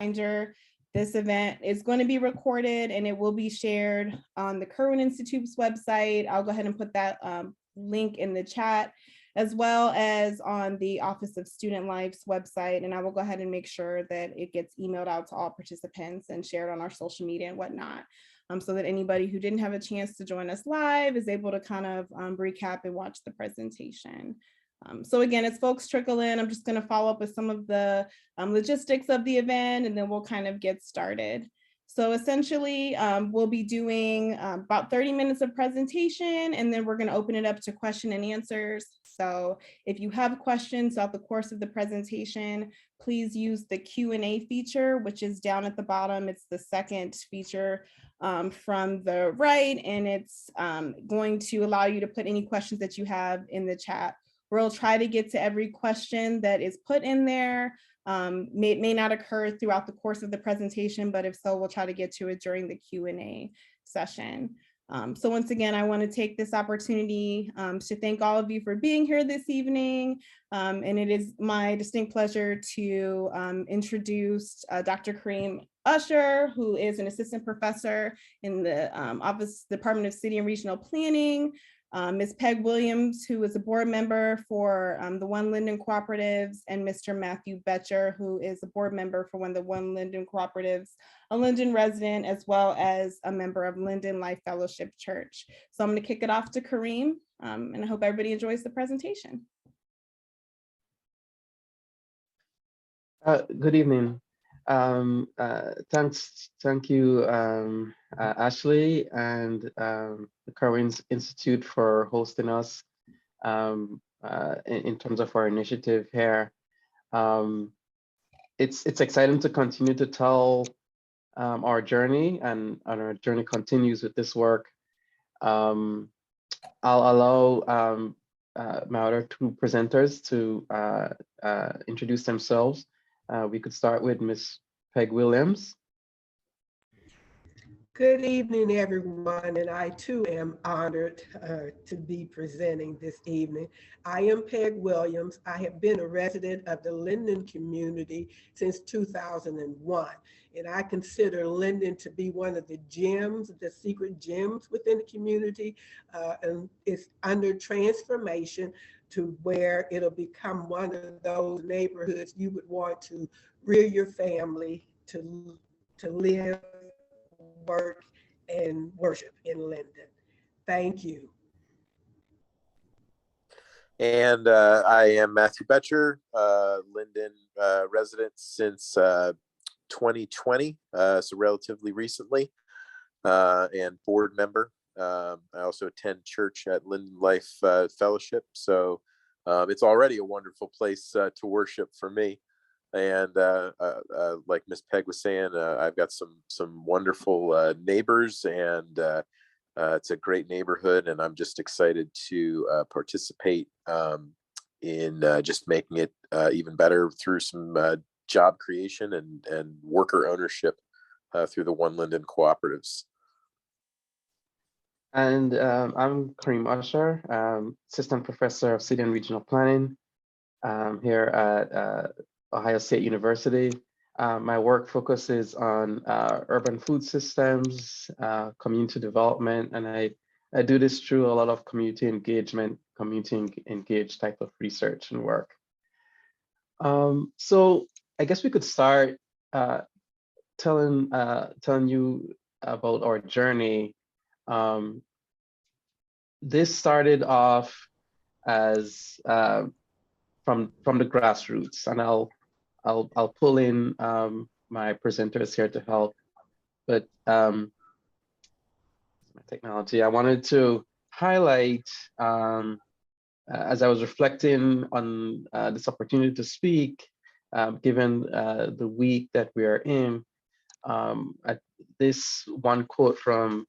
reminder, this event is going to be recorded and it will be shared on the Kirwan Institute's website. I'll go ahead and put that link in the chat, as well as on the Office of Student Life's website. And I will go ahead and make sure that it gets emailed out to all participants and shared on our social media and whatnot, so that anybody who didn't have a chance to join us live is able to kind of recap and watch the presentation. So again, as folks trickle in, I'm just going to follow up with some of the logistics of the event, and then we'll kind of get started. So essentially, we'll be doing about 30 minutes of presentation, and then we're going to open it up to question and answers. So if you have questions throughout the course of the presentation, please use the Q&A feature, which is down at the bottom. It's the second feature from the right, and it's going to allow you to put any questions that you have in the chat. We'll try to get to every question that is put in there. May not occur throughout the course of the presentation, but if so, we'll try to get to it during the Q&A session. So once again, I want to take this opportunity to thank all of you for being here this evening. And it is my distinct pleasure to introduce Dr. Kareem Usher, who is an assistant professor in the Department of City and Regional Planning. Ms. Peg Williams, who is a board member for the OneLinden Cooperatives, and Mr. Matthew Betcher, who is a board member for one of the OneLinden Cooperatives, a Linden resident, as well as a member of Linden Life Fellowship Church. So I'm going to kick it off to Kareem, and I hope everybody enjoys the presentation. Good evening. Thank you, Ashley and the Kirwan Institute for hosting us in terms of our initiative here. It's exciting to continue to tell our journey, and our journey continues with this work. I'll allow my other two presenters to introduce themselves. We could start with Ms. Peg Williams. Good evening, everyone, and I too am honored to be presenting this evening. I am Peg Williams. I have been a resident of the Linden community since 2001, and I consider Linden to be one of the gems, the secret gems within the community, and it's under transformation to where it'll become one of those neighborhoods you would want to rear your family, to live, work, and worship in Linden. Thank you. And I am Matthew Betcher, Linden resident since 2020, so relatively recently, and board member. I also attend church at Linden Life Fellowship, so it's already a wonderful place to worship for me. And like Miss Peg was saying, I've got some wonderful neighbors, and it's a great neighborhood, and I'm just excited to participate in just making it even better through some job creation and worker ownership through the OneLinden Cooperatives. And I'm Kareem Usher, Assistant Professor of City and Regional Planning here at Ohio State University. My work focuses on urban food systems, community development, and I do this through a lot of community engagement, community engaged type of research and work. So I guess we could start telling you about our journey. This started off as from the grassroots, and I'll pull in my presenters here to help. But my technology, I wanted to highlight, as I was reflecting on this opportunity to speak, given the week that we are in, this one quote from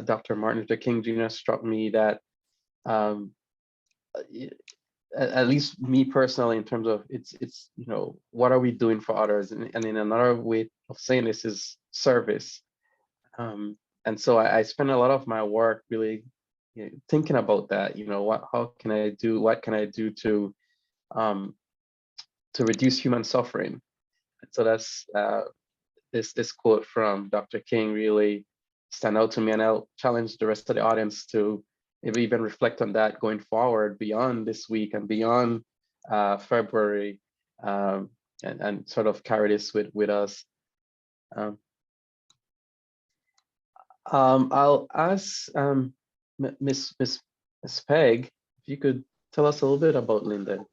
Dr. Martin Luther King Jr. struck me that, at least me personally, in terms of it's you know, what are we doing for others, and in another way of saying this is service. And so I spend a lot of my work really, you know, thinking about that. You know, what can I do to reduce human suffering? And so that's this quote from Dr. King really stand out to me, and I'll challenge the rest of the audience to maybe even reflect on that going forward beyond this week and beyond February, and sort of carry this with us. I'll ask Miss Peg if you could tell us a little bit about Linden.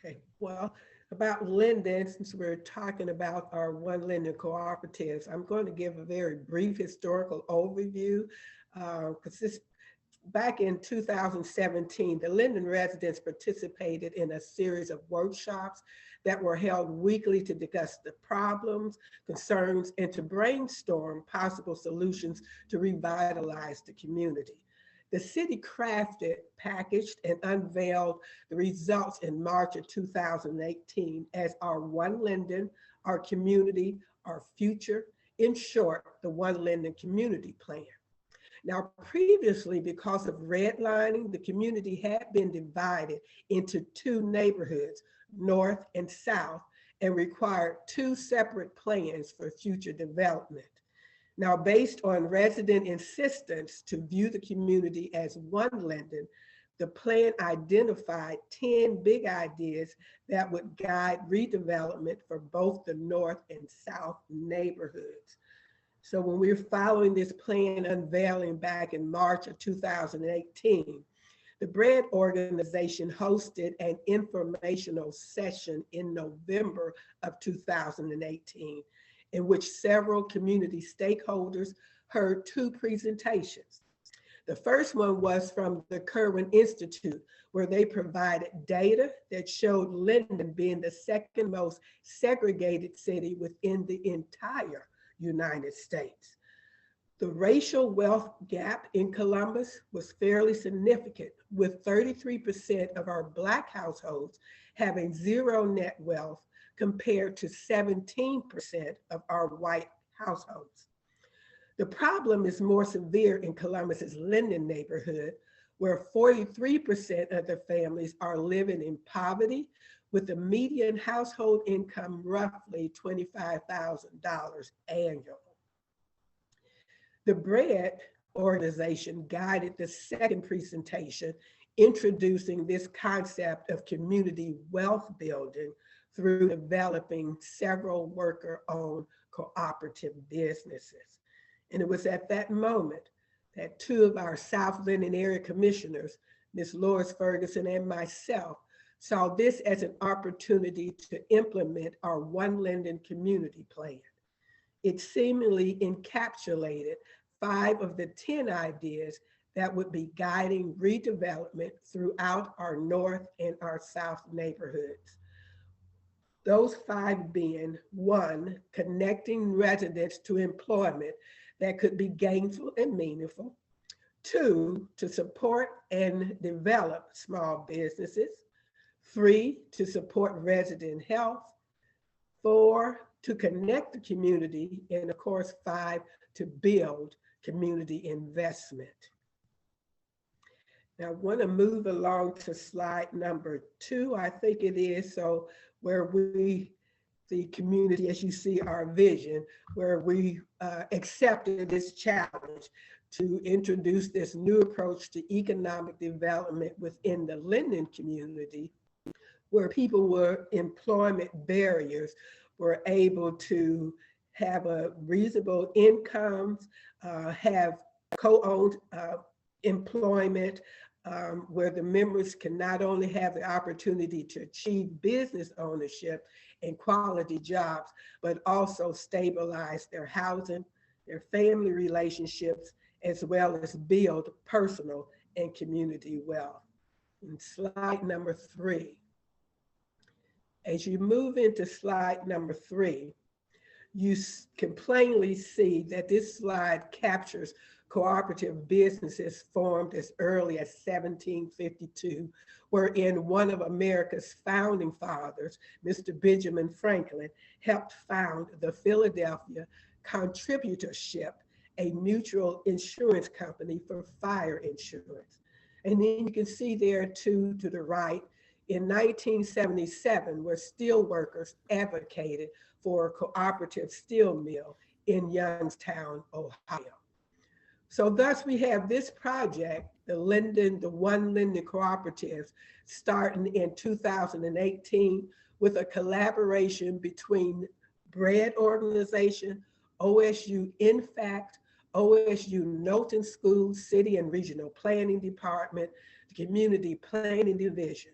Okay, well, about Linden, since we're talking about our OneLinden cooperatives, I'm going to give a very brief historical overview, because this back in 2017, the Linden residents participated in a series of workshops that were held weekly to discuss the problems, concerns, and to brainstorm possible solutions to revitalize the community. The city crafted, packaged, and unveiled the results in March of 2018 as our OneLinden, our community, our future, in short, the OneLinden Community Plan. Now, previously, because of redlining, the community had been divided into two neighborhoods, north and south, and required two separate plans for future development. Now, based on resident insistence to view the community as OneLinden, the plan identified 10 big ideas that would guide redevelopment for both the north and south neighborhoods. So when we were following this plan unveiling back in March of 2018, the BREAD organization hosted an informational session in November of 2018, in which several community stakeholders heard two presentations. The first one was from the Kerwin Institute, where they provided data that showed Linden being the second most segregated city within the entire United States. The racial wealth gap in Columbus was fairly significant, with 33% of our Black households having zero net wealth compared to 17% of our white households. The problem is more severe in Columbus's Linden neighborhood, where 43% of the families are living in poverty, with the median household income roughly $25,000 annually. The BREAD organization guided the second presentation, introducing this concept of community wealth building through developing several worker-owned cooperative businesses. And it was at that moment that two of our South Linden area commissioners, Ms. Lois Ferguson and myself, saw this as an opportunity to implement our OneLinden community plan. It seemingly encapsulated 5 of the 10 ideas that would be guiding redevelopment throughout our north and our south neighborhoods. Those 5 being: 1, connecting residents to employment that could be gainful and meaningful; 2, to support and develop small businesses; 3, to support resident health; 4, to connect the community; and of course, 5, to build community investment. Now I want to move along to slide number 2, I think it is, so where we, the community, as you see our vision, where we accepted this challenge to introduce this new approach to economic development within the Linden community, where people were employment barriers were able to have a reasonable incomes, have co-owned employment, where the members can not only have the opportunity to achieve business ownership and quality jobs, but also stabilize their housing, their family relationships, as well as build personal and community wealth. And slide number 3. As you move into slide number 3, you can plainly see that this slide captures cooperative businesses formed as early as 1752, wherein one of America's founding fathers, Mr. Benjamin Franklin, helped found the Philadelphia Contributorship, a mutual insurance company for fire insurance. And then you can see there too, to the right, in 1977, where steel workers advocated for a cooperative steel mill in Youngstown, Ohio. So thus we have this project, the OneLinden Cooperatives, starting in 2018 with a collaboration between Bread Organization, OSU InFact, OSU Knowlton School, City and Regional Planning Department, the Community Planning Division.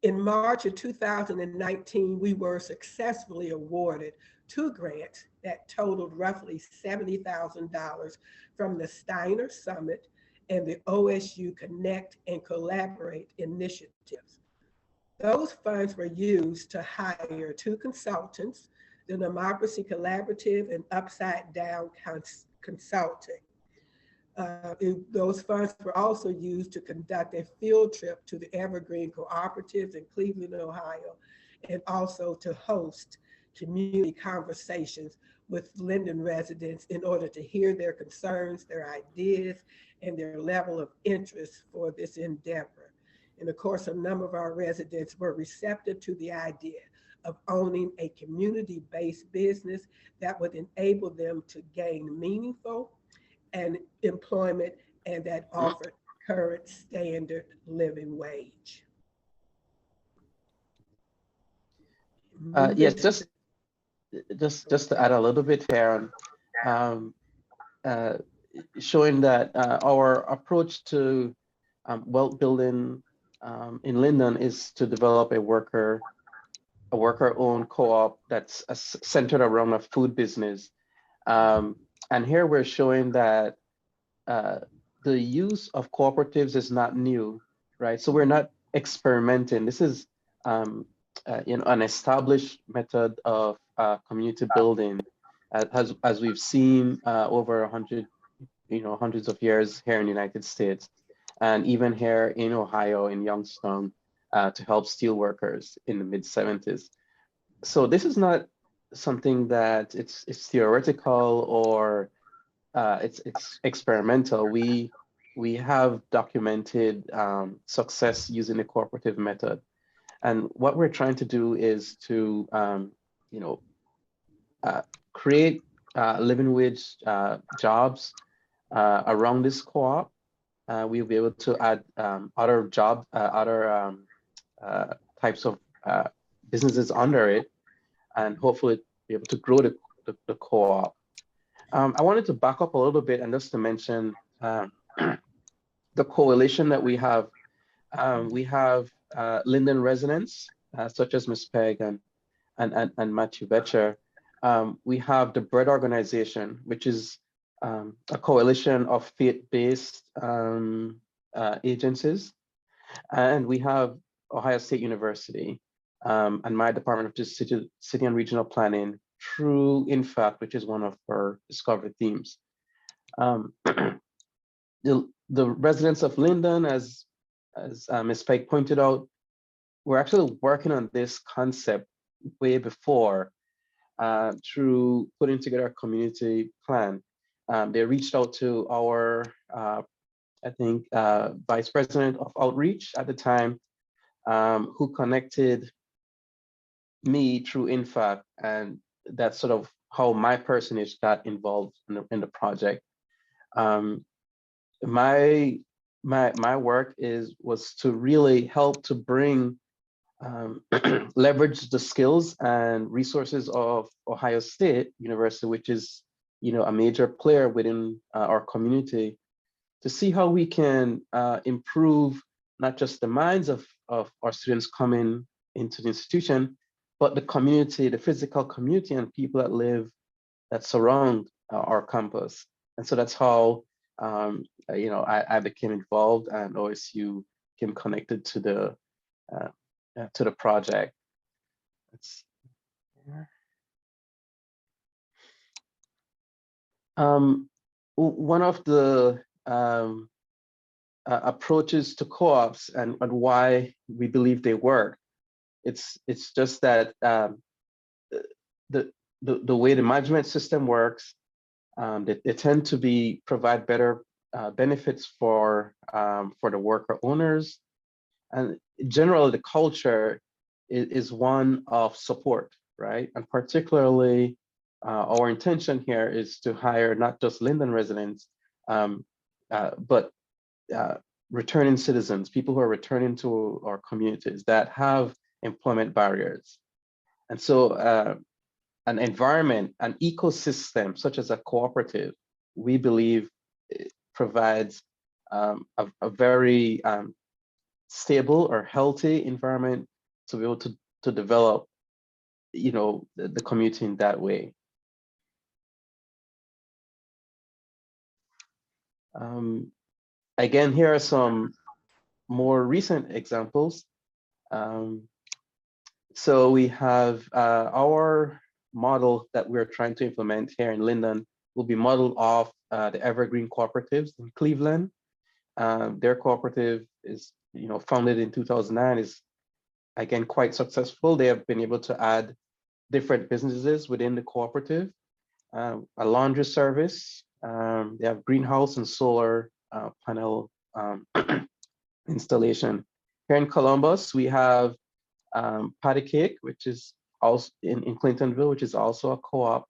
In March of 2019, we were successfully awarded 2 grants that totaled roughly $70,000 from the Steiner Summit and the OSU Connect and Collaborate initiatives. Those funds were used to hire 2 consultants, the Democracy Collaborative and Upside Down Consulting. Those funds were also used to conduct a field trip to the Evergreen Cooperatives in Cleveland, Ohio, and also to host community conversations with Linden residents in order to hear their concerns, their ideas, and their level of interest for this endeavor. And of course, a number of our residents were receptive to the idea of owning a community-based business that would enable them to gain meaningful and employment and that offered current standard living wage. Yes, just to add a little bit here on showing that our approach to wealth building in Linden is to develop a worker-owned co-op that's centered around a food business. And here we're showing that the use of cooperatives is not new, right? So we're not experimenting. This is an established method of community building, as we've seen over hundreds of years here in the United States, and even here in Ohio, in Youngstown, to help steel workers in the mid-70s. So this is not something that it's theoretical or it's experimental. We have documented success using the cooperative method, and what we're trying to do is to create living wage jobs around this co-op. We'll be able to add other types of businesses under it, and hopefully be able to grow the co-op. I wanted to back up a little bit and just to mention the coalition that we have. We have Linden residents, such as Ms. Peg and Matthew Betcher. We have the Bread Organization, which is a coalition of faith-based agencies. And we have Ohio State University and my Department of City and Regional Planning through InFact, which is one of our discovery themes. The residents of Linden, as Ms. Pike pointed out, we're actually working on this concept way before through putting together a community plan. They reached out to our, Vice President of Outreach at the time, who connected me through InFact, and that's sort of how my personage got involved in the project. My work was to really help to bring leverage the skills and resources of Ohio State University, which is a major player within our community, to see how we can improve not just the minds of our students coming into the institution, but the community, the physical community and people that surround our campus. And so that's how I became involved, and OSU became connected to the project. Let's see here. One of the approaches to co-ops and why we believe they work, it's just that the way the management system works, they tend to provide better benefits for the worker owners, and generally the culture is one of support. right? And particularly, our intention here is to hire not just Linden residents, but returning citizens, people who are returning to our communities that have employment barriers. And so an environment, an ecosystem such as a cooperative, we believe provides a very stable or healthy environment to be able to develop, the community in that way. Again, here are some more recent examples. So we have our model that we're trying to implement here in Linden will be modeled off the Evergreen Cooperatives in Cleveland. Their cooperative is, founded in 2009, is again quite successful. They have been able to add different businesses within the cooperative, a laundry service. They have greenhouse and solar panel installation. Here in Columbus, we have Patty Cake, which is also in Clintonville, which is also a co-op.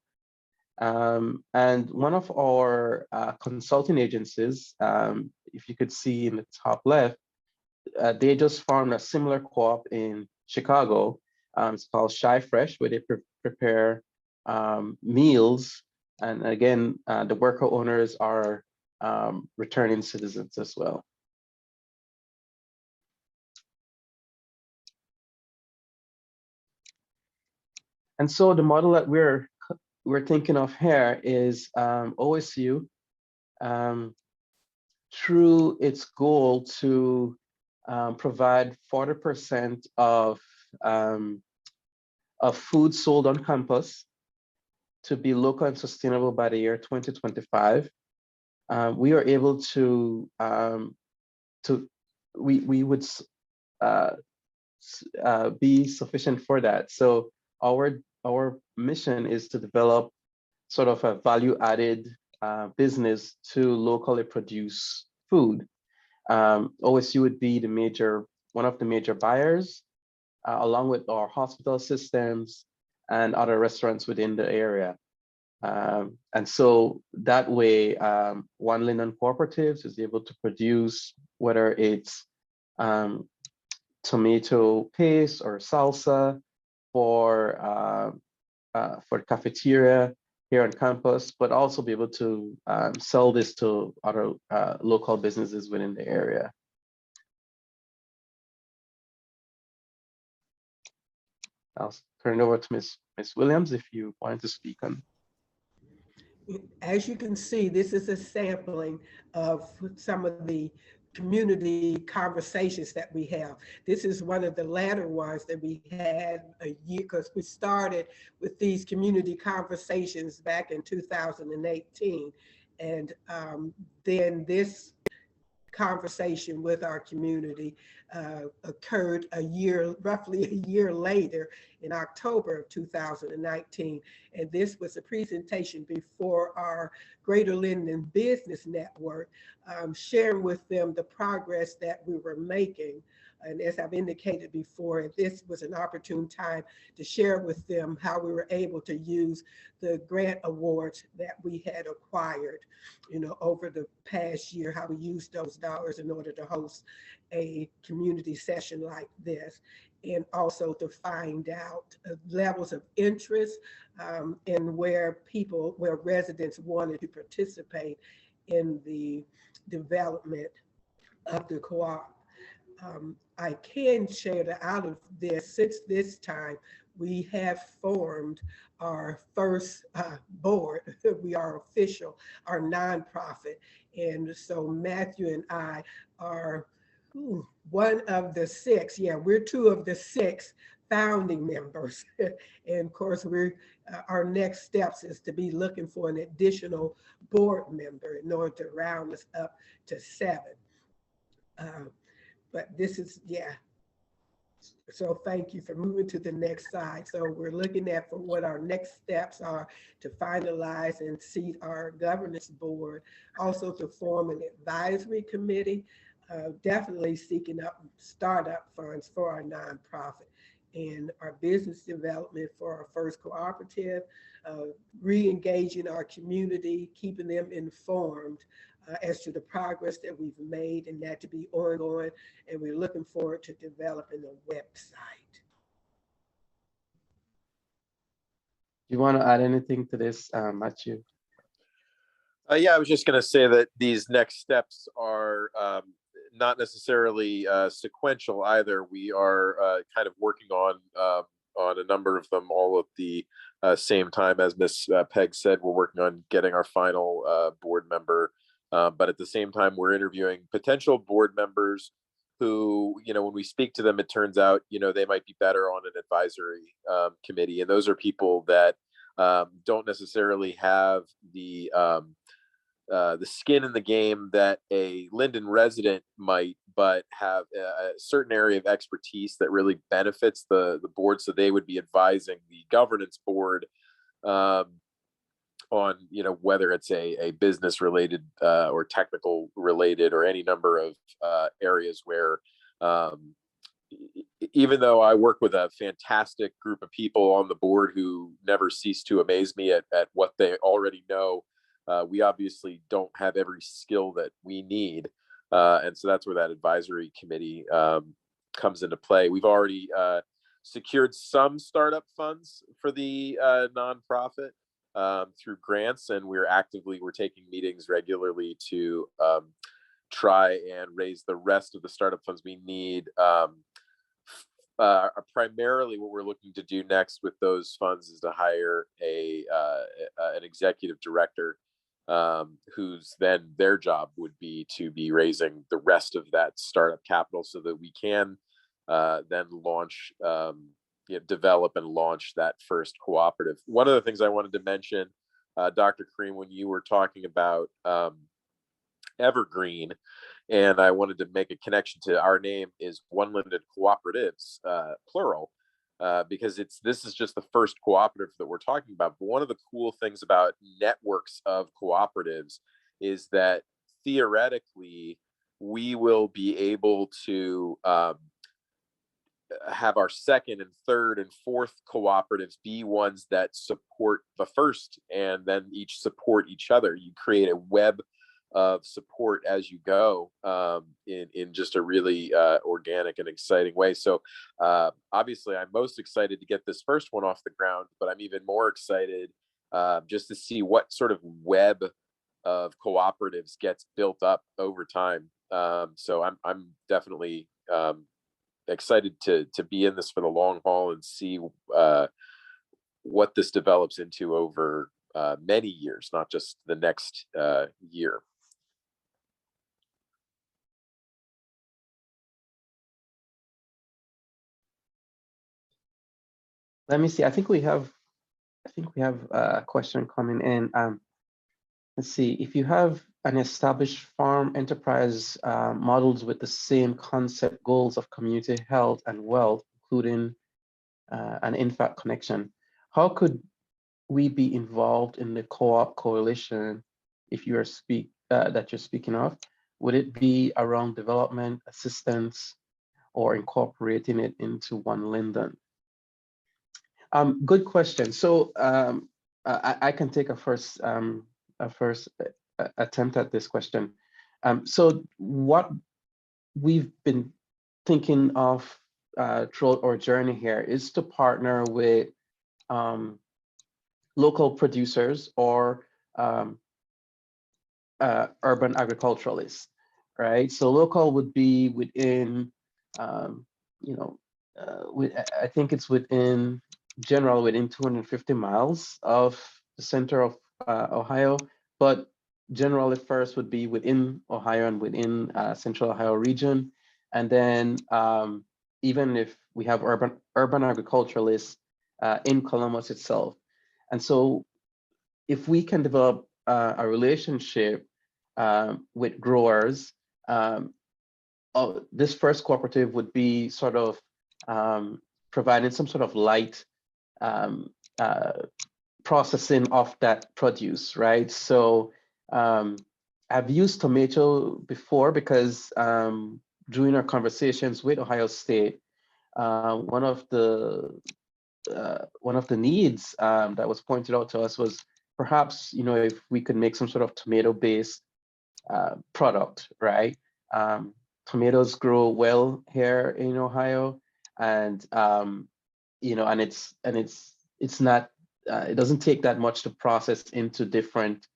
And one of our consulting agencies, if you could see in the top left, they just formed a similar co-op in Chicago. It's called Shy Fresh, where they prepare meals. And again, the worker owners are returning citizens as well. And so the model that we're thinking of here is OSU, through its goal to provide 40% of food sold on campus to be local and sustainable by the year 2025. We are able to we would be sufficient for that. So our mission is to develop sort of a value-added business to locally produce food. OSU would be one of the major buyers, along with our hospital systems and other restaurants within the area. And so that way, OneLinden Cooperatives is able to produce, whether it's tomato paste or salsa for cafeteria here on campus, but also be able to sell this to other local businesses within the area. I'll turn it over to Ms. Williams if you wanted to speak on. As you can see, this is a sampling of some of the community conversations that we have. This is one of the latter ones that we had a year, because we started with these community conversations back in 2018. And then this conversation with our community occurred roughly a year later in October of 2019. And this was a presentation before our Greater Linden Business Network, sharing with them the progress that we were making. And as I've indicated before, this was an opportune time to share with them how we were able to use the grant awards that we had acquired, over the past year, how we used those dollars in order to host a community session like this, and also to find out levels of interest and where residents wanted to participate in the development of the co-op. I can share that out of this, since this time, we have formed our first board. We are official, our nonprofit. And so Matthew and I are one of the six. Yeah, we're two of the six founding members. And of course, our next steps is to be looking for an additional board member in order to round us up to 7. But this is, yeah. So thank you for moving to the next slide. So we're looking at for what our next steps are to finalize and seat our governance board, also to form an advisory committee, definitely seeking up startup funds for our nonprofit. in our business development for our first cooperative, re-engaging our community, keeping them informed as to the progress that we've made, and that to be ongoing. And we're looking forward to developing a website. You want to add anything to this, Matthew? Yeah, I was just going to say that these next steps are not necessarily sequential either. We are kind of working on a number of them all at the same time. As Ms. Peg said, we're working on getting our final board member, but at the same time, we're interviewing potential board members who, when we speak to them, it turns out, they might be better on an advisory committee. And those are people that don't necessarily have the skin in the game that a Linden resident might, but have a certain area of expertise that really benefits the board. So they would be advising the governance board on, whether it's a business related or technical related or any number of areas where, even though I work with a fantastic group of people on the board who never cease to amaze me at what they already know, we obviously don't have every skill that we need. And so that's where that advisory committee comes into play. We've already secured some startup funds for the nonprofit through grants, and we're taking meetings regularly to try and raise the rest of the startup funds we need. Primarily what we're looking to do next with those funds is to hire an executive director, whose then their job would be to be raising the rest of that startup capital so that we can then launch, develop and launch that first cooperative. One of the things I wanted to mention, Dr. Kareem, when you were talking about Evergreen, and I wanted to make a connection to our name is OneLinden Cooperatives, plural, because this is just the first cooperative that we're talking about. But one of the cool things about networks of cooperatives is that theoretically we will be able to have our second and third and fourth cooperatives be ones that support the first, and then each support each other. You create a web of support as you go, in just a really organic and exciting way. So obviously I'm most excited to get this first one off the ground, but I'm even more excited just to see what sort of web of cooperatives gets built up over time. So I'm definitely excited to be in this for the long haul and see what this develops into over many years, not just the next year. Let me see. I think we have a question coming in. Let's see. If you have an established farm enterprise models with the same concept goals of community health and wealth, including an in-fact connection, how could we be involved in the co-op coalition if you are that you're speaking of? Would it be around development assistance or incorporating it into OneLinden? Good question. So I can take a first attempt at this question. So what we've been thinking of throughout our journey here is to partner with local producers or urban agriculturalists, right? So local would be within, I think it's within 250 miles of the center of Ohio, but generally first would be within Ohio and within Central Ohio region. And then even if we have urban agriculturalists in Columbus itself. And so if we can develop a relationship with growers, this first cooperative would be sort of providing some sort of light processing of that produce, right? So I've used tomato before because during our conversations with Ohio State, one of the needs that was pointed out to us was perhaps, if we could make some sort of tomato-based product, right? Tomatoes grow well here in Ohio, and and it's not it doesn't take that much to process into different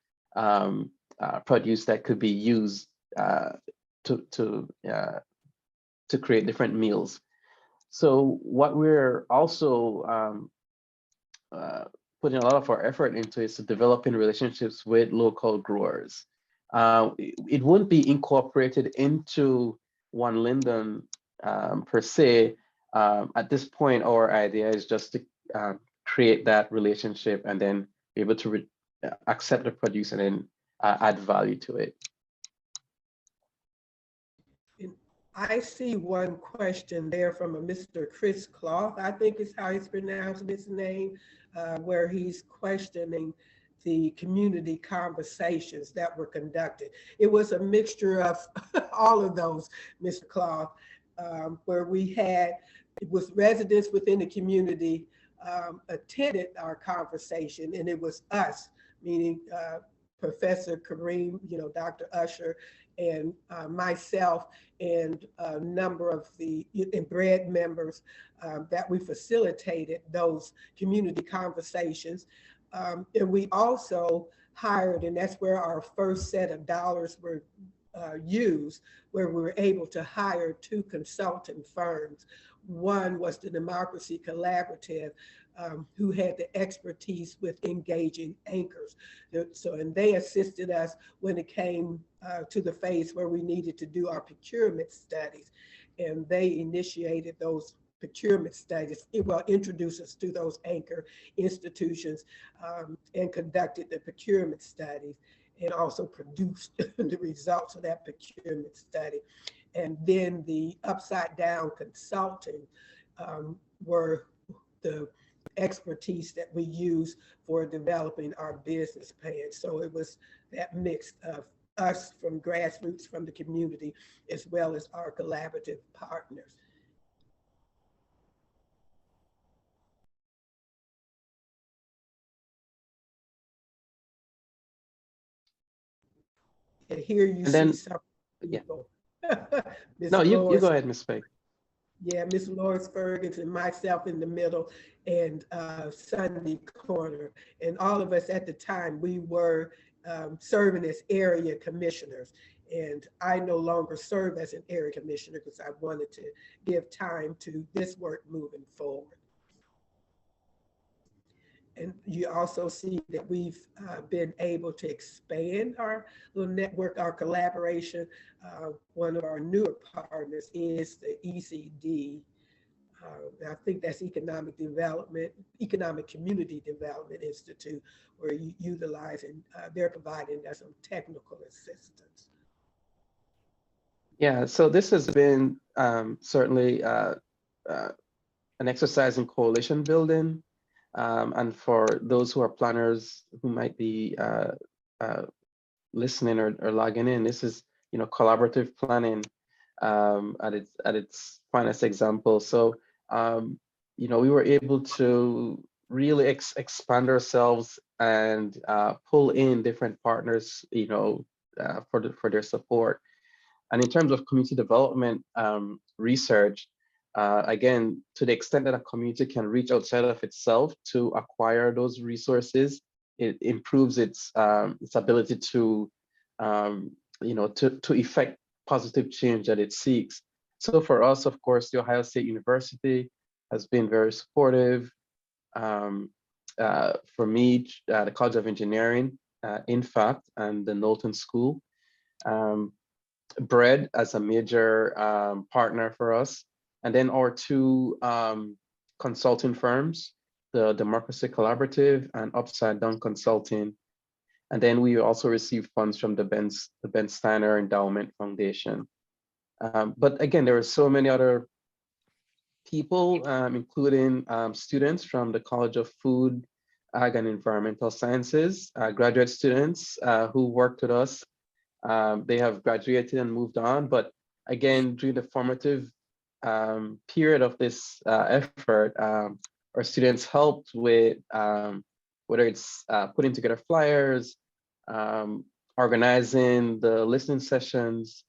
produce that could be used to create different meals. So what we're also putting a lot of our effort into is to developing relationships with local growers. It wouldn't be incorporated into OneLinden per se. At this point, our idea is just to create that relationship and then be able to accept the produce and then add value to it. I see one question there from a Mr. Chris Cloth, I think is how he's pronouncing his name, where he's questioning the community conversations that were conducted. It was a mixture of all of those, Mr. Cloth, where we had, with residents within the community attended our conversation, and it was us, meaning Professor Kareem, Dr. Usher, and myself, and a number of the BREAD members that we facilitated those community conversations. And we also hired, and that's where our first set of dollars were used, where we were able to hire 2 consulting firms. One was the Democracy Collaborative, who had the expertise with engaging anchors. And they assisted us when it came to the phase where we needed to do our procurement studies. And they initiated those procurement studies, introduced us to those anchor institutions and conducted the procurement studies, and also produced the results of that procurement study. And then the upside down consulting were the expertise that we use for developing our business plan. So it was that mix of us from grassroots, from the community, as well as our collaborative partners. And here you And see then, some yeah. people. No, you go ahead, Ms. Faye. Yeah, Ms. Lois Ferguson, myself in the middle, and Sunday Corner. And all of us at the time, we were serving as area commissioners. And I no longer serve as an area commissioner because I wanted to give time to this work moving forward. And you also see that we've been able to expand our little network, our collaboration. One of our newer partners is the ECD. I think that's Economic Community Development Institute, where you utilizing, they're providing us some technical assistance. Yeah, so this has been certainly an exercise in coalition building. And for those who are planners who might be listening or logging in, this is collaborative planning at its finest example. So we were able to really expand ourselves and pull in different partners for their support. And in terms of community development research, again, to the extent that a community can reach outside of itself to acquire those resources, it improves its ability to effect positive change that it seeks. So for us, of course, the Ohio State University has been very supportive. For me, the College of Engineering, in fact, and the Knowlton School. BREAD as a major partner for us. And then our 2 consulting firms, the Democracy Collaborative and Upside Down Consulting. And then we also receive funds from the Ben Steiner Endowment Foundation. But again, there are so many other people, including students from the College of Food, Ag and Environmental Sciences, graduate students who worked with us. They have graduated and moved on, but again, during the formative period of this effort, our students helped with whether it's putting together flyers, organizing the listening sessions,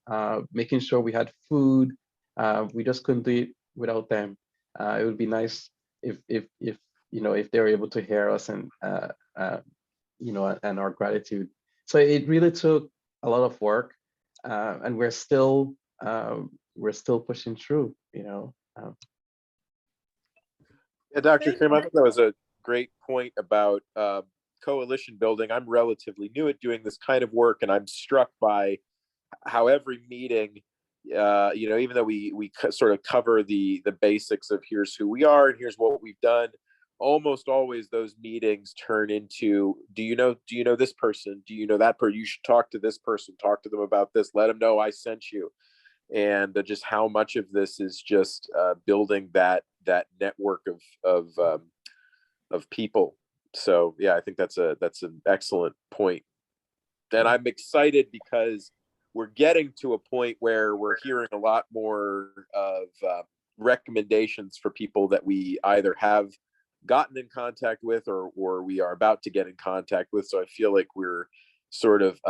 making sure we had food. We just couldn't do it without them. It would be nice if if they were able to hear us and and our gratitude. So it really took a lot of work, and we're still pushing through. Yeah, Dr. Thank Krim, I think that was a great point about coalition building. I'm relatively new at doing this kind of work, and I'm struck by how every meeting, even though we sort of cover the basics of here's who we are and here's what we've done, almost always those meetings turn into, do you know this person? Do you know that person? You should talk to this person, talk to them about this, let them know I sent you. And just how much of this is just building that network of people. So yeah, I think that's an excellent point. And I'm excited because we're getting to a point where we're hearing a lot more of recommendations for people that we either have gotten in contact with or we are about to get in contact with. So I feel like we're sort of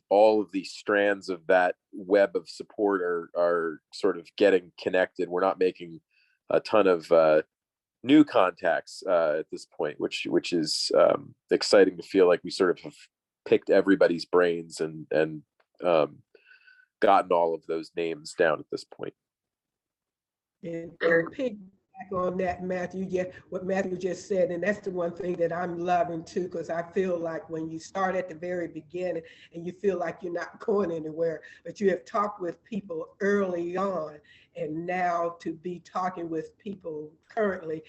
all of these strands of that web of support are sort of getting connected. We're not making a ton of new contacts at this point, which is exciting to feel like we sort of have picked everybody's brains and gotten all of those names down at this point. And piggyback on that, Matthew, what Matthew just said, and that's the one thing that I'm loving too, because I feel like when you start at the very beginning and you feel like you're not going anywhere, but you have talked with people early on, and now to be talking with people currently,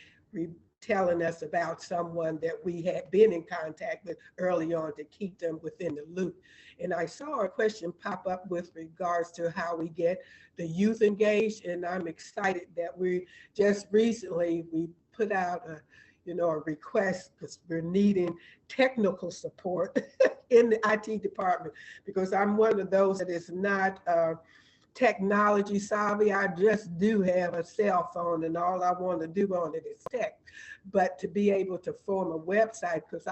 telling us about someone that we had been in contact with early on to keep them within the loop. And I saw a question pop up with regards to how we get the youth engaged, and I'm excited that we just recently we put out a request because we're needing technical support in the IT department, because I'm one of those that is not technology savvy. I just do have a cell phone and all I want to do on it is tech. But to be able to form a website, because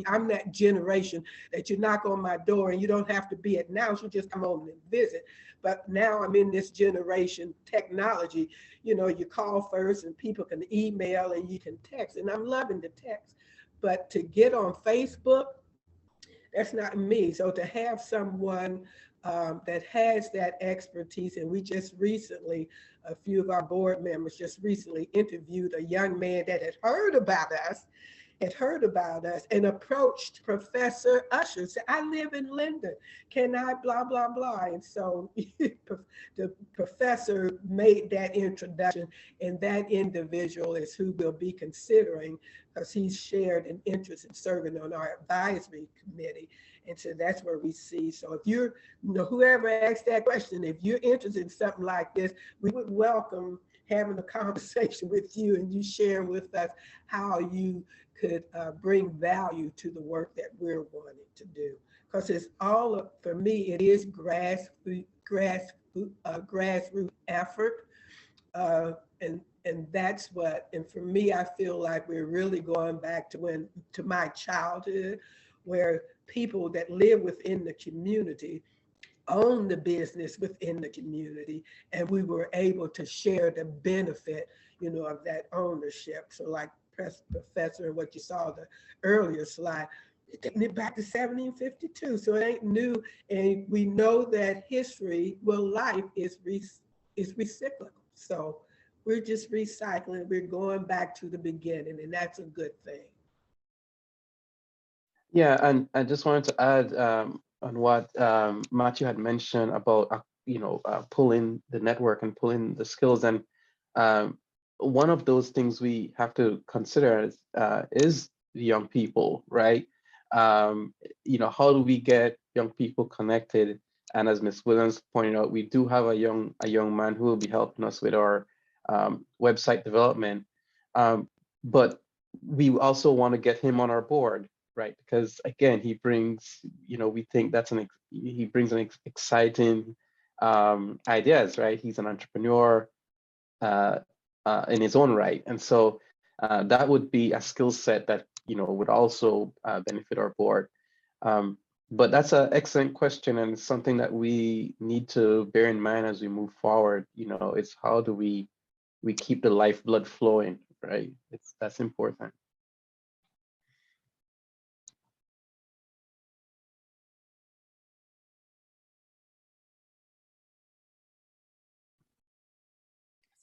I'm that generation that you knock on my door and you don't have to be announced, you just come on and visit. But now I'm in this generation technology, you call first and people can email and you can text, and I'm loving the text. But to get on Facebook, that's not me. So to have someone that has that expertise, and we just recently, a few of our board members just recently interviewed a young man that had heard about us and approached Professor Usher, said, I live in Linden, can I blah, blah, blah. And so the professor made that introduction, and that individual is who we'll be considering, because he's shared an interest in serving on our advisory committee. And so that's where we see. So if you're, whoever asked that question, if you're interested in something like this, we would welcome having a conversation with you and you sharing with us how you could bring value to the work that we're wanting to do. Because it's all, for me, it is grassroots effort. And that's what, and for me, I feel like we're really going back to my childhood, where people that live within the community own the business within the community, and we were able to share the benefit, of that ownership. So like Professor, and what you saw the earlier slide, taking it back to 1752. So it ain't new, and we know that history, life is recyclable. So we're just recycling. We're going back to the beginning, and that's a good thing. Yeah, and I just wanted to add on what Matthew had mentioned about pulling the network and pulling the skills. And one of those things we have to consider is the young people, right? How do we get young people connected? And as Ms. Williams pointed out, we do have a young man who will be helping us with our website development. But we also want to get him on our board, right? Because again, he brings, we think he brings an exciting ideas, right? He's an entrepreneur. in its own right. And so that would be a skill set that, you know, would also benefit our board. But that's an excellent question, and it's something that we need to bear in mind as we move forward. You know, it's how do we keep the lifeblood flowing, right? That's important.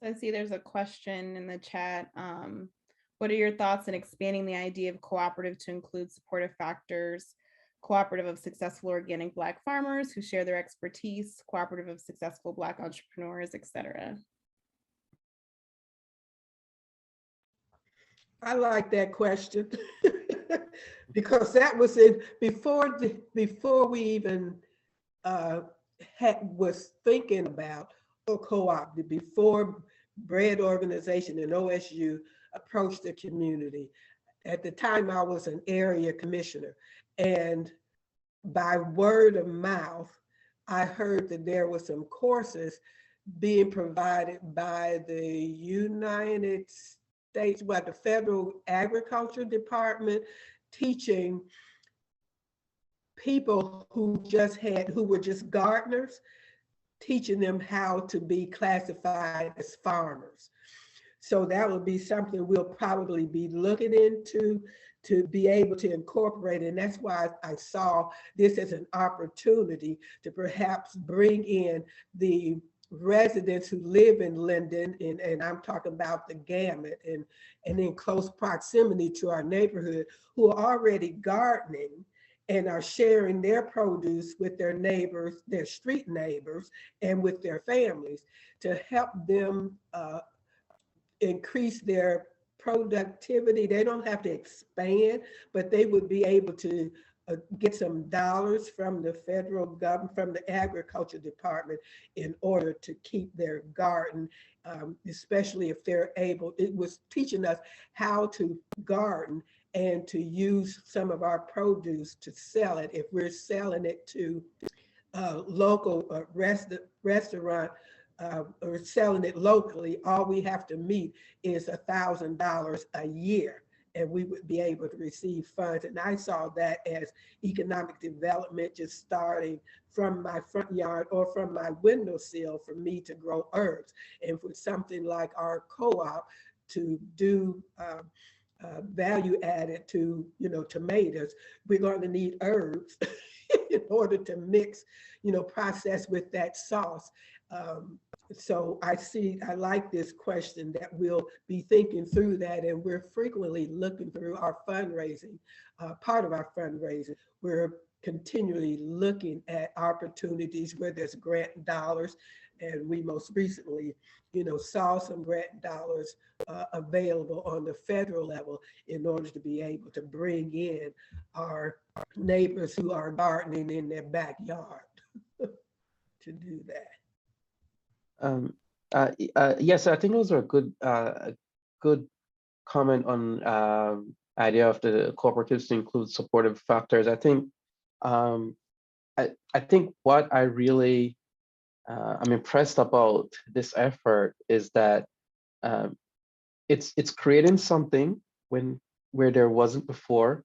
So I see there's a question in the chat. What are your thoughts on expanding the idea of cooperative to include supportive factors, cooperative of successful organic Black farmers who share their expertise, cooperative of successful Black entrepreneurs, etc.? I like that question because that was in before we even was thinking about a co-op, before Bread Organization and OSU approached the community. At the time, I was an area commissioner, and by word of mouth, I heard that there were some courses being provided by the United States, the Federal Agriculture Department, teaching people who were just gardeners, teaching them how to be classified as farmers. So that would be something we'll probably be looking into to be able to incorporate. And that's why I saw this as an opportunity to perhaps bring in the residents who live in Linden, and I'm talking about the gamut, and in close proximity to our neighborhood, who are already gardening and are sharing their produce with their neighbors, their street neighbors, and with their families to help them increase their productivity. They don't have to expand, but they would be able to get some dollars from the federal government, from the agriculture department, in order to keep their garden, especially if they're able. It was teaching us how to garden and to use some of our produce to sell it. If we're selling it to local restaurant, or selling it locally, all we have to meet is $1,000 a year, and we would be able to receive funds. And I saw that as economic development, just starting from my front yard or from my windowsill for me to grow herbs. And for something like our co-op to do value added to, tomatoes, we're going to need herbs in order to mix, process with that sauce. So I like this question, that we'll be thinking through that, and we're frequently looking through our fundraising, part of our fundraising. We're continually looking at opportunities where there's grant dollars, and we most recently, saw some grant dollars available on the federal level in order to be able to bring in our neighbors who are gardening in their backyard to do that. Yes, I think those are a good comment on idea of the cooperatives to include supportive factors. I think I think what I really I'm impressed about this effort is that it's creating something where there wasn't before,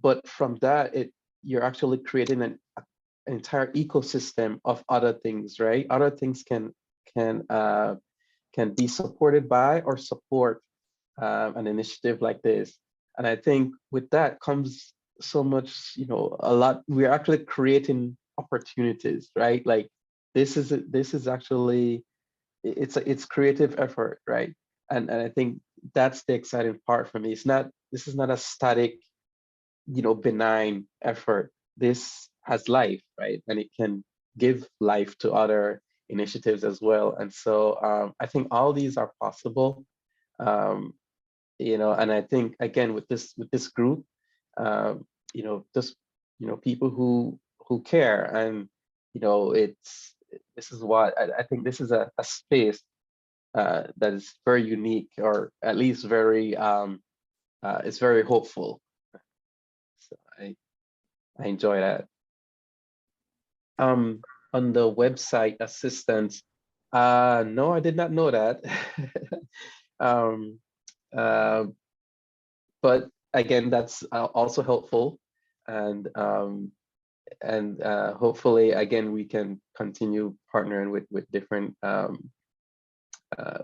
but from that you're actually creating an entire ecosystem of other things, right? Other things can be supported by or support an initiative like this. And I think with that comes so much, a lot. We're actually creating opportunities, right? Like this is actually it's creative effort, right? And I think that's the exciting part for me. This is not a static, benign effort. This has life, right? And it can give life to other initiatives as well. And so I think all these are possible, and I think again with this group, just people who care, and this is what I think this is a space that is very unique, or at least very it's very hopeful. So I enjoy that. On the website assistance, No, I did not know that. um, uh, but again, that's also helpful, and hopefully, again, we can continue partnering with different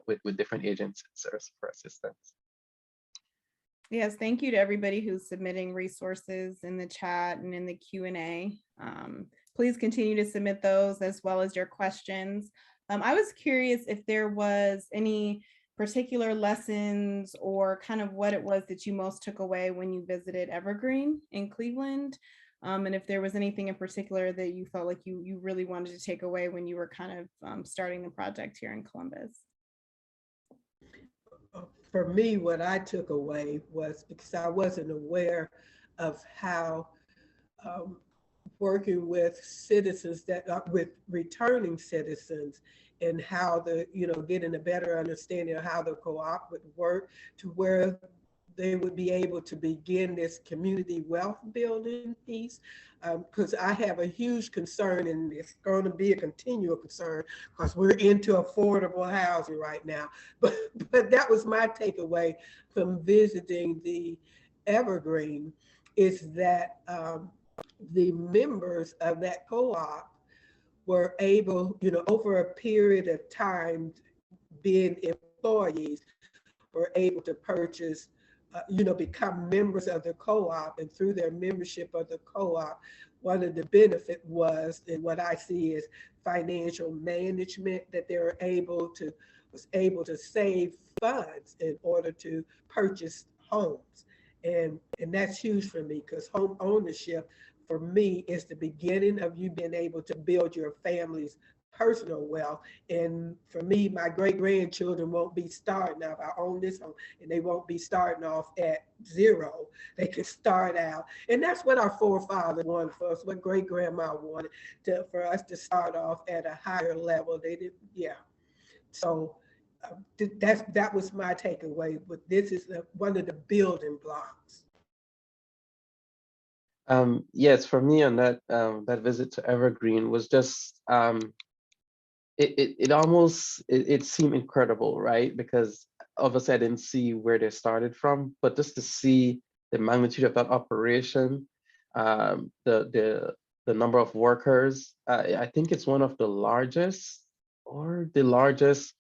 with different agencies for assistance. Yes, thank you to everybody who's submitting resources in the chat and in the Q&A. Please continue to submit those as well as your questions. I was curious if there was any particular lessons or kind of what it was that you most took away when you visited Evergreen in Cleveland. And if there was anything in particular that you felt like you really wanted to take away when you were kind of starting the project here in Columbus. For me, what I took away was because I wasn't aware of how working with citizens that are with returning citizens and how getting a better understanding of how the co-op would work to where they would be able to begin this community wealth building piece. Because I have a huge concern, and it's going to be a continual concern because we're into affordable housing right now. But that was my takeaway from visiting the Evergreen, is that the members of that co-op were able, over a period of time, being employees, were able to purchase, become members of the co-op, and through their membership of the co-op, one of the benefit was, and what I see is financial management, that they were was able to save funds in order to purchase homes. And that's huge for me, because home ownership for me is the beginning of you being able to build your family's personal wealth. And for me, my great grandchildren won't be starting out. I own this home, and they won't be starting off at zero. They can start out, and that's what our forefathers wanted for us. What great grandma wanted for us to start off at a higher level. They did, yeah. So that was my takeaway. But this is one of the building blocks. Yes, for me on that that visit to Evergreen was just it seemed incredible, right? Because obviously I didn't see where they started from, but just to see the magnitude of that operation, the number of workers, I think it's one of the largest or the largest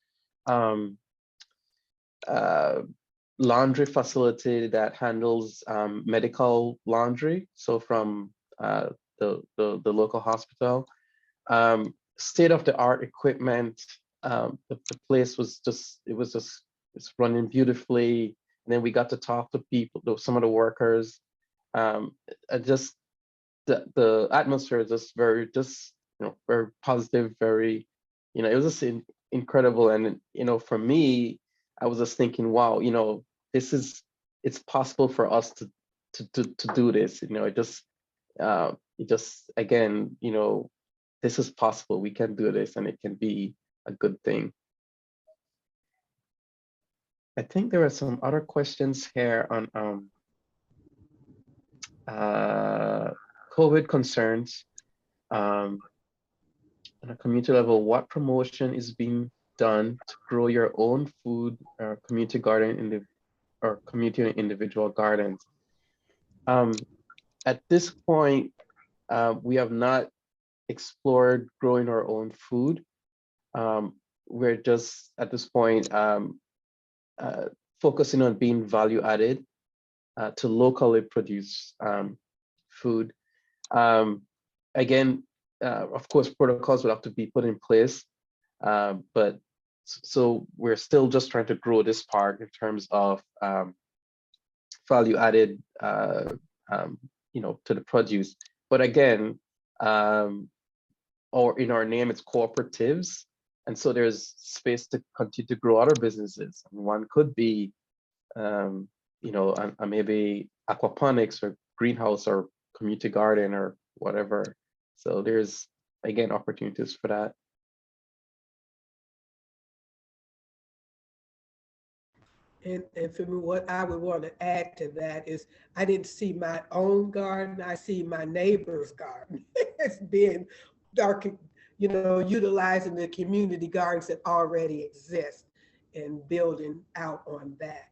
laundry facility that handles medical laundry. So from the local hospital. State-of-the-art equipment. The place was it's running beautifully. And then we got to talk to people, some of the workers. Just the atmosphere is just very very positive, very, it was just incredible. And for me, I was just thinking, wow, it's possible for us to do this. It just again, this is possible. We can do this, and it can be a good thing. I think there are some other questions here on COVID concerns. On a community level, what promotion is being done to grow your own food or community garden or community and individual gardens? At this point, we have not explored growing our own food. We're just at this point focusing on being value added to locally produced food. Again, of course, protocols will have to be put in place, but so we're still just trying to grow this part in terms of value added, to the produce. But again, or in our name, it's cooperatives. And so there's space to continue to grow other businesses. One could be, maybe aquaponics or greenhouse or community garden or whatever. So there's, again, opportunities for that. And for me, what I would want to add to that is I didn't see my own garden. I see my neighbor's garden as being dark, utilizing the community gardens that already exist and building out on that.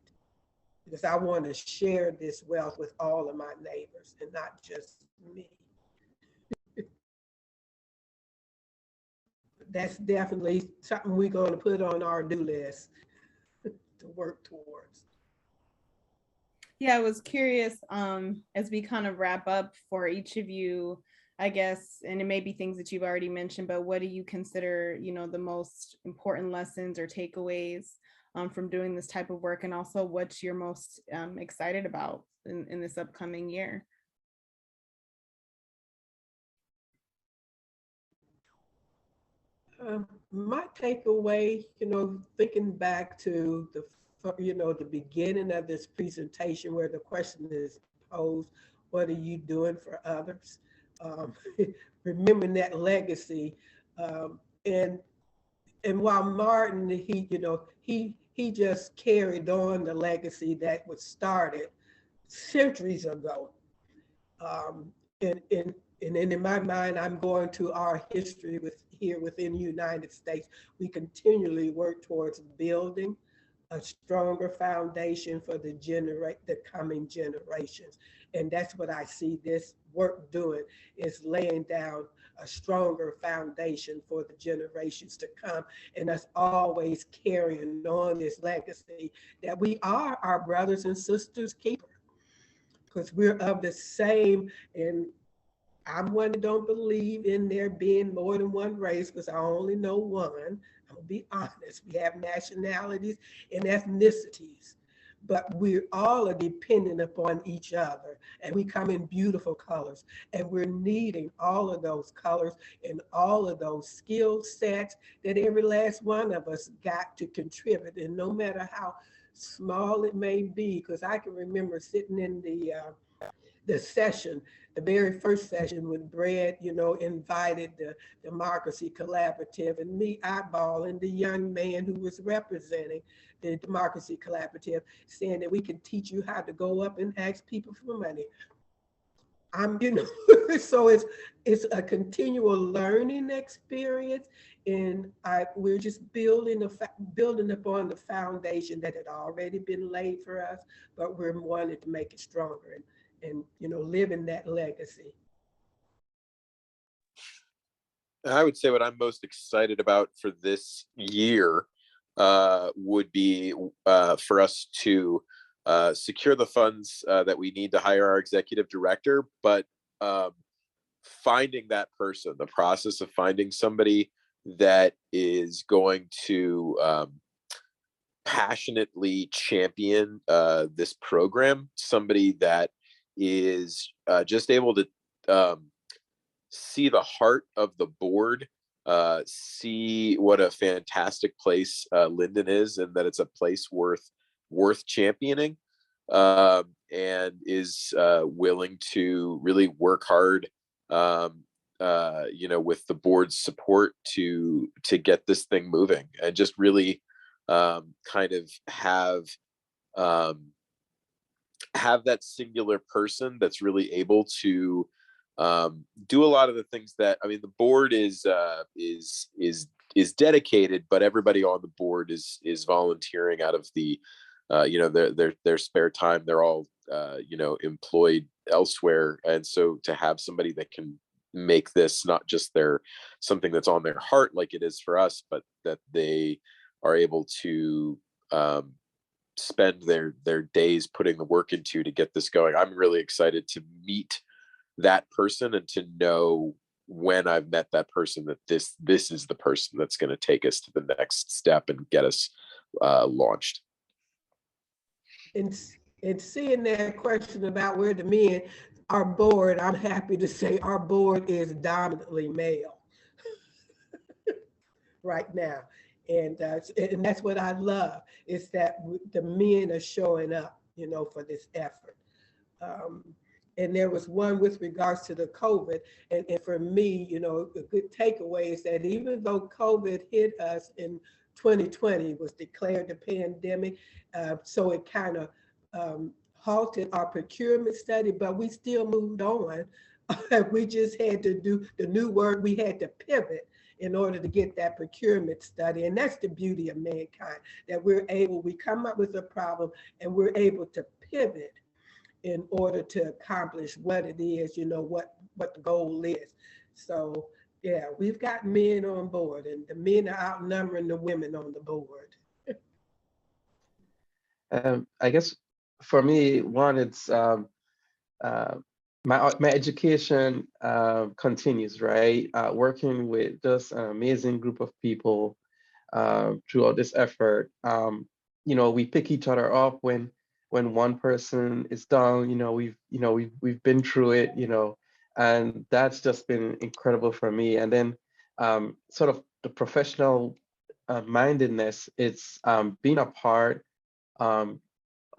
Because I want to share this wealth with all of my neighbors and not just me. That's definitely something we're going to put on our do list to work towards. Yeah, I was curious, as we kind of wrap up for each of you, I guess, and it may be things that you've already mentioned, but what do you consider, the most important lessons or takeaways from doing this type of work? And also what's you're most excited about in this upcoming year? My takeaway, thinking back to the beginning of this presentation where the question is posed, what are you doing for others? Remembering that legacy. And while Martin, he just carried on the legacy that was started centuries ago. And in my mind, I'm going to our history here within the United States. We continually work towards building a stronger foundation for the coming generations. And that's what I see this work doing, is laying down a stronger foundation for the generations to come. And us always carrying on this legacy that we are our brothers and sisters keeper, because we're of the same. And I'm one that don't believe in there being more than one race, because I only know one. I'm gonna be honest. We have nationalities and ethnicities, but we all are dependent upon each other, and we come in beautiful colors, and we're needing all of those colors and all of those skill sets that every last one of us got to contribute. And no matter how small it may be, because I can remember sitting in the session, the very first session, when Brad, invited the Democracy Collaborative, and me eyeballing the young man who was representing the Democracy Collaborative, saying that we can teach you how to go up and ask people for money. So it's a continual learning experience, and we're just building upon the foundation that had already been laid for us, but we're wanting to make it stronger and live in that legacy. I would say what I'm most excited about for this year would be for us to secure the funds that we need to hire our executive director, but finding that person, the process of finding somebody that is going to passionately champion this program, somebody that is just able to see the heart of the board, see what a fantastic place Linden is, and that it's a place worth championing, and is willing to really work hard, with the board's support to get this thing moving, and just really kind of have that singular person that's really able to do a lot of the things that, I mean, the board is dedicated, but everybody on the board is volunteering out of the their spare time. They're all employed elsewhere, and so to have somebody that can make this not just something that's on their heart like it is for us, but that they are able to spend their days putting the work into to get this going. I'm really excited to meet that person and to know, when I've met that person, that this is the person that's going to take us to the next step and get us launched. And seeing that question about where the men, our board, I'm happy to say our board is dominantly male right now. And that's what I love, is that the men are showing up, for this effort. And there was one with regards to the COVID. And for me, a good takeaway is that even though COVID hit us in 2020, was declared the pandemic, so it kind of halted our procurement study, but we still moved on. We just had to do the new work. We had to pivot in order to get that procurement study. And that's the beauty of mankind, that we come up with a problem and we're able to pivot in order to accomplish what it is, what the goal is. So yeah, we've got men on board, and the men are outnumbering the women on the board. I guess for me, one, it's uh, my education continues, right? Working with just an amazing group of people throughout this effort. We pick each other up when one person is down. We've been through it. And that's just been incredible for me. And then sort of the professional mindedness. It's being a part um,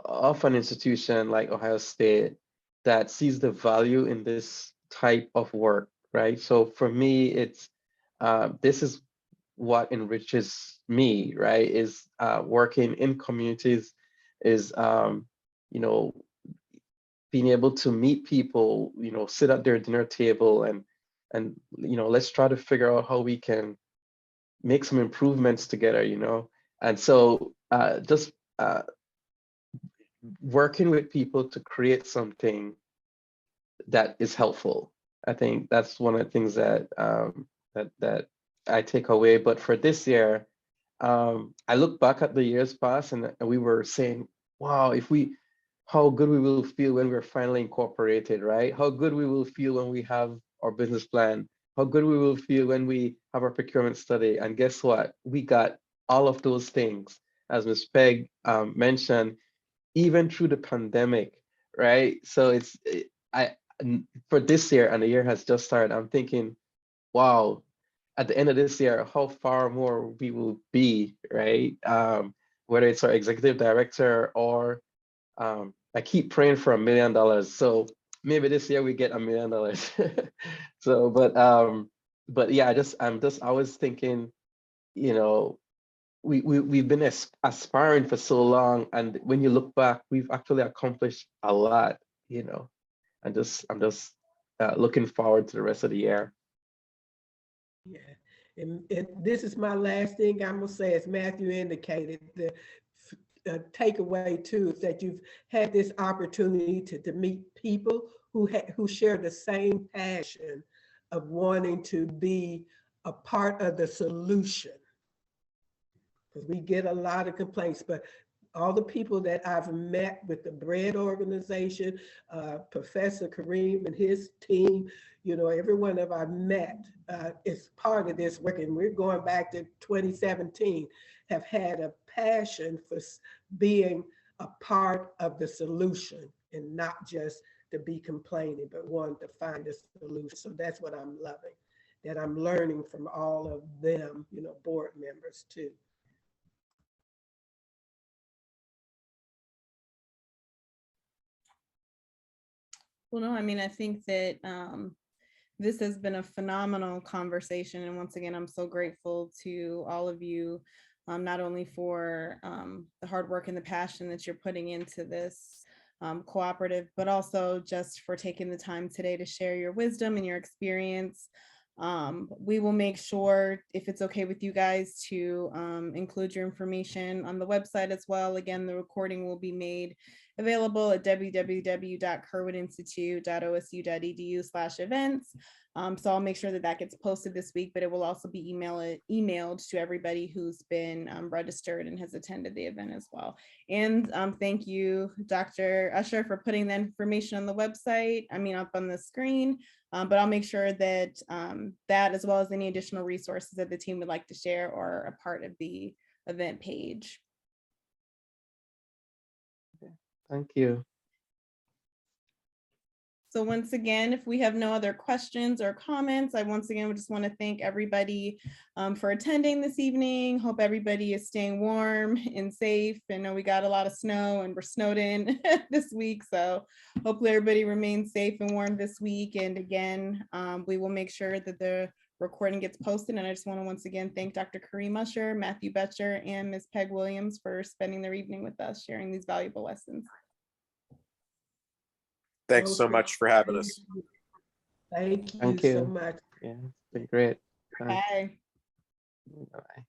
of an institution like Ohio State that sees the value in this type of work, right? So for me, it's this is what enriches me, right? Is working in communities, is being able to meet people, sit at their dinner table and let's try to figure out how we can make some improvements together. And so just working with people to create something that is helpful. I think that's one of the things that that I take away. But for this year, I look back at the years past, and we were saying, "Wow, how good we will feel when we're finally incorporated, right? How good we will feel when we have our business plan. How good we will feel when we have our procurement study." And guess what? We got all of those things, as Ms. Peg mentioned, even through the pandemic, right? So for this year, and the year has just started, I'm thinking, wow, at the end of this year, how far more we will be, right? Whether it's our executive director or I keep praying for $1 million. So maybe this year we get $1 million. So, but yeah, I'm just always thinking, we've been aspiring for so long, and when you look back, we've actually accomplished a lot. I'm just looking forward to the rest of the year. Yeah, and this is my last thing I'm gonna say. As Matthew indicated, the takeaway too is that you've had this opportunity to meet people who share the same passion of wanting to be a part of the solution. Because we get a lot of complaints, but all the people that I've met with the bread organization, Professor Kareem and his team, everyone that I've met is part of this work. And we're going back to 2017, have had a passion for being a part of the solution and not just to be complaining, but wanting to find a solution. So that's what I'm loving, that I'm learning from all of them, board members too. Well, no, I mean, I think that this has been a phenomenal conversation. And once again, I'm so grateful to all of you, not only for the hard work and the passion that you're putting into this cooperative, but also just for taking the time today to share your wisdom and your experience. We will make sure, if it's okay with you guys, to include your information on the website as well. Again, the recording will be made available at www.kerwininstitute.osu.edu/events. So I'll make sure that gets posted this week, but it will also be emailed to everybody who's been registered and has attended the event as well. And thank you, Dr. Usher, for putting that information on the website, up on the screen. But I'll make sure that that, as well as any additional resources that the team would like to share, are a part of the event page. Thank you. So once again, if we have no other questions or comments, I once again just want to thank everybody for attending this evening. Hope everybody is staying warm and safe. I know we got a lot of snow and we're snowed in this week, so hopefully everybody remains safe and warm this week. And again, we will make sure that the recording gets posted. And I just want to once again thank Dr. Kareem Usher, Matthew Betcher, and Ms. Peg Williams for spending their evening with us, sharing these valuable lessons. Thanks so much for having us. Thank you so much. Yeah, it's been great. Bye. Bye-bye.